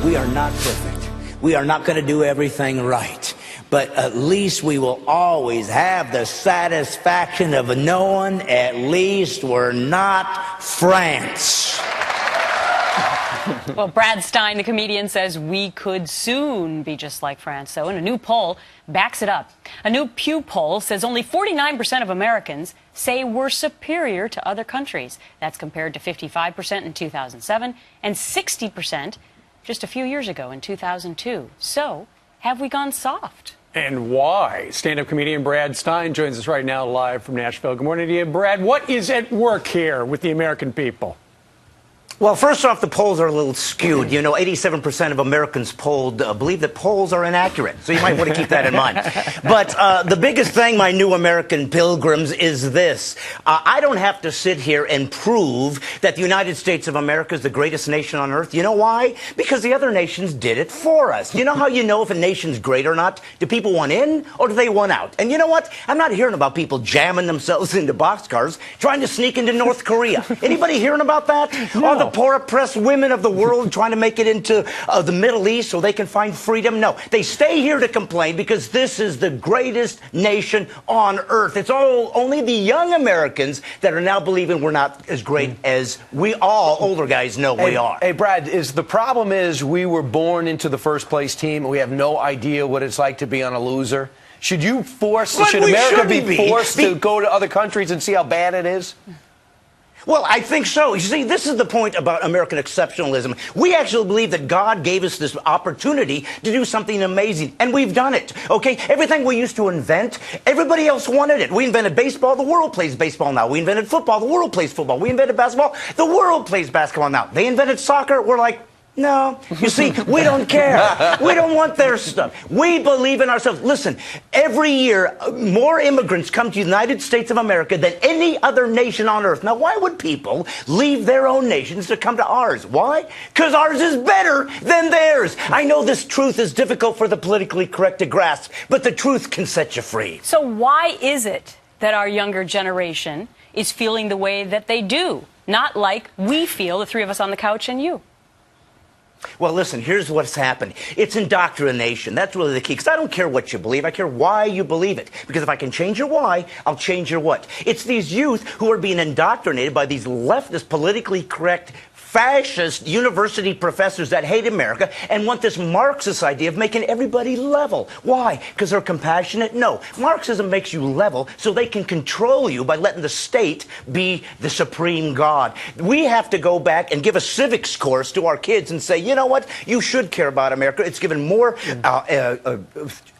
We are not perfect. We are not going to do everything right. But at least we will always have the satisfaction of knowing at least we're not France. Well, Brad Stein, the comedian, says we could soon be just like France. So, and a new poll backs it up. A new Pew poll says only 49% of Americans say we're superior to other countries. That's compared to 55% in 2007 and 60% just a few years ago in 2002. So, have we gone soft? And why? Stand-up comedian Brad Stein joins us right now live from Nashville. Good morning to you, Brad. What is at work here with the American people? Well, first off, the polls are a little skewed. You know, 87% of Americans polled believe that polls are inaccurate. So you might want to keep that in mind. But the biggest thing, my new American pilgrims, is this. I don't have to sit here and prove that the United States of America is the greatest nation on earth. You know why? Because the other nations did it for us. You know how you know if a nation's great or not? Do people want in or do they want out? And you know what? I'm not hearing about people jamming themselves into boxcars trying to sneak into North Korea. Anybody hearing about that? No. The poor oppressed women of the world trying to make it into the Middle East so they can find freedom. No, they stay here to complain because this is the greatest nation on earth. It's only the young Americans that are now believing we're not as great as we all older guys know we are. Hey, Brad, the problem is we were born into the first place team. We have no idea what it's like to be on a loser. Should America be forced to go to other countries and see how bad it is? Well, I think so. You see, this is the point about American exceptionalism. We actually believe that God gave us this opportunity to do something amazing, and we've done it, okay? Everything we used to invent, everybody else wanted it. We invented baseball, the world plays baseball now. We invented football, the world plays football. We invented basketball, the world plays basketball now. They invented soccer, we're like, no. You see, we don't care. We don't want their stuff. We believe in ourselves. Listen, every year, more immigrants come to the United States of America than any other nation on earth. Now, why would people leave their own nations to come to ours? Why? Because ours is better than theirs. I know this truth is difficult for the politically correct to grasp, but the truth can set you free. So why is it that our younger generation is feeling the way that they do? Not like we feel, the three of us on the couch and you. Well, listen, here's what's happened. It's indoctrination. That's really the key. Because I don't care what you believe. I care why you believe it. Because if I can change your why, I'll change your what. It's these youth who are being indoctrinated by these leftist, politically correct, fascist university professors that hate America and want this Marxist idea of making everybody level. Why? Because they're compassionate? No. Marxism makes you level so they can control you by letting the state be the supreme God. We have to go back and give a civics course to our kids and say, you know what? You should care about America. It's given more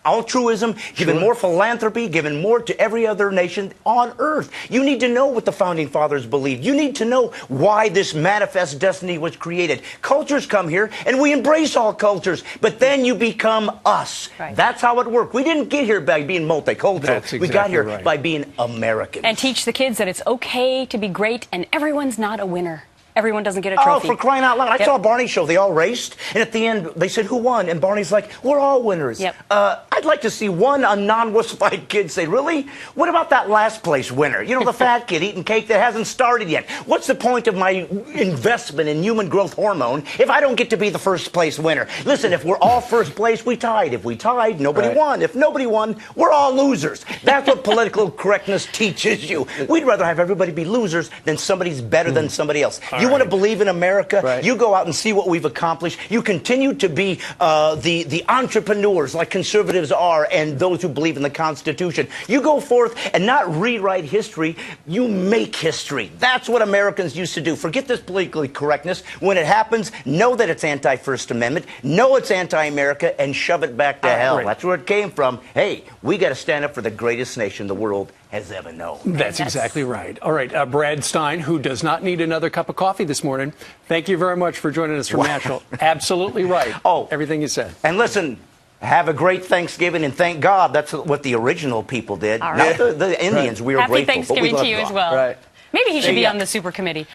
altruism, given more philanthropy, given more to every other nation on earth. You need to know what the founding fathers believed. You need to know why this manifest destiny was created. Cultures come here and we embrace all cultures, but then you become us. Right. That's how it worked. We didn't get here by being multicultural. We got here by being Americans. And teach the kids that it's okay to be great and everyone's not a winner. Everyone doesn't get a trophy. Oh, for crying out loud. I saw a Barney show. They all raced. And at the end, they said, who won? And Barney's like, we're all winners. Yep. I'd like to see a non-wussified kid say, really? What about that last place winner? You know, the fat kid eating cake that hasn't started yet. What's the point of my investment in human growth hormone if I don't get to be the first place winner? Listen, if we're all first place, we tied. If we tied, nobody won. If nobody won, we're all losers. That's what political correctness teaches you. We'd rather have everybody be losers than somebody's better than somebody else. You want to believe in America? You go out and see what we've accomplished. You continue to be the entrepreneurs like conservatives are and those who believe in the Constitution. You go forth and not rewrite history. You make history. That's what Americans used to do. Forget this politically correctness. When it happens, know that it's anti-First Amendment. Know it's anti-America and shove it back to hell. That's where it came from. Hey, we got to stand up for the greatest nation the world has ever known. That's exactly right. All right, Brad Stein, who does not need another cup of coffee this morning, thank you very much for joining us from Nashville. Absolutely right. Oh, everything you said. And listen, have a great Thanksgiving, and thank God that's what the original people did. All right. Not the Indians. We were Happy grateful. Thanksgiving to you as well. Right. Maybe he should be on the super committee.